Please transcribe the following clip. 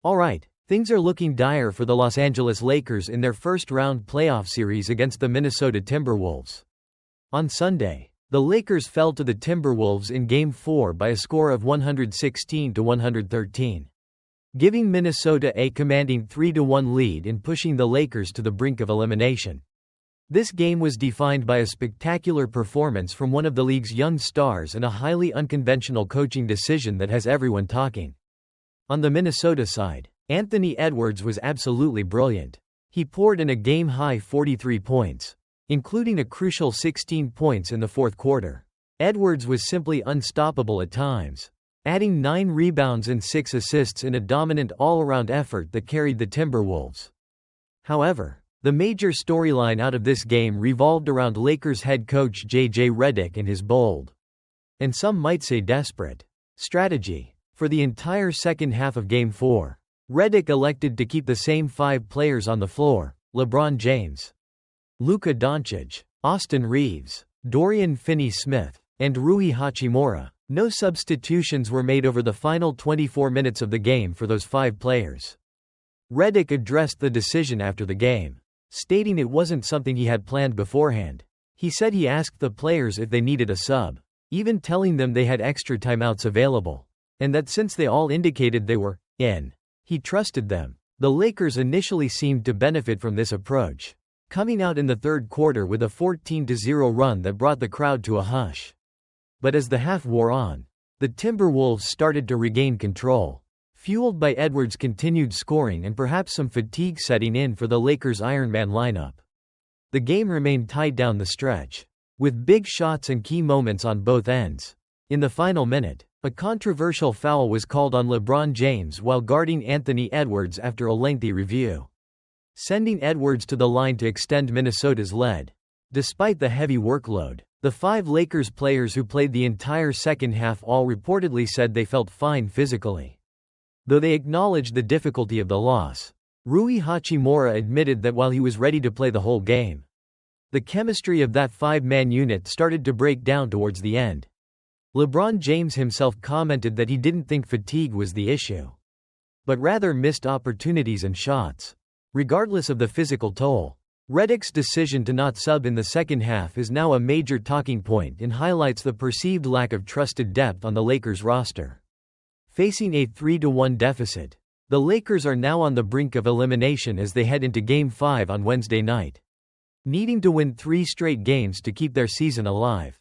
Alright, things are looking dire for the Los Angeles Lakers in their first-round playoff series against the Minnesota Timberwolves. On Sunday, the Lakers fell to the Timberwolves in Game 4 by a score of 116-113, giving Minnesota a commanding 3-1 lead in pushing the Lakers to the brink of elimination. This game was defined by a spectacular performance from one of the league's young stars and a highly unconventional coaching decision that has everyone talking. On the Minnesota side, Anthony Edwards was absolutely brilliant. He poured in a game-high 43 points, including a crucial 16 points in the fourth quarter. Edwards was simply unstoppable at times, adding 9 rebounds and 6 assists in a dominant all-around effort that carried the Timberwolves. However, the major storyline out of this game revolved around Lakers head coach JJ Redick and his bold, and some might say desperate, strategy. For the entire second half of Game 4, Redick elected to keep the same 5 players on the floor: LeBron James, Luka Doncic, Austin Reeves, Dorian Finney-Smith, and Rui Hachimura. No substitutions were made over the final 24 minutes of the game for those 5 players. Redick addressed the decision after the game, stating it wasn't something he had planned beforehand. He said he asked the players if they needed a sub, even telling them they had extra timeouts available, and that since they all indicated they were in, he trusted them. The Lakers initially seemed to benefit from this approach, coming out in the third quarter with a 14-0 run that brought the crowd to a hush. But as the half wore on, the Timberwolves started to regain control, fueled by Edwards' continued scoring and perhaps some fatigue setting in for the Lakers' Ironman lineup. The game remained tight down the stretch, with big shots and key moments on both ends. In the final minute, a controversial foul was called on LeBron James while guarding Anthony Edwards after a lengthy review, sending Edwards to the line to extend Minnesota's lead. Despite the heavy workload, the 5 Lakers players who played the entire second half all reportedly said they felt fine physically, though they acknowledged the difficulty of the loss. Rui Hachimura admitted that while he was ready to play the whole game, the chemistry of that 5-man unit started to break down towards the end. LeBron James himself commented that he didn't think fatigue was the issue, but rather missed opportunities and shots. Regardless of the physical toll, Redick's decision to not sub in the second half is now a major talking point and highlights the perceived lack of trusted depth on the Lakers roster. Facing a 3-1 deficit, the Lakers are now on the brink of elimination as they head into Game 5 on Wednesday night, needing to win 3 straight games to keep their season alive.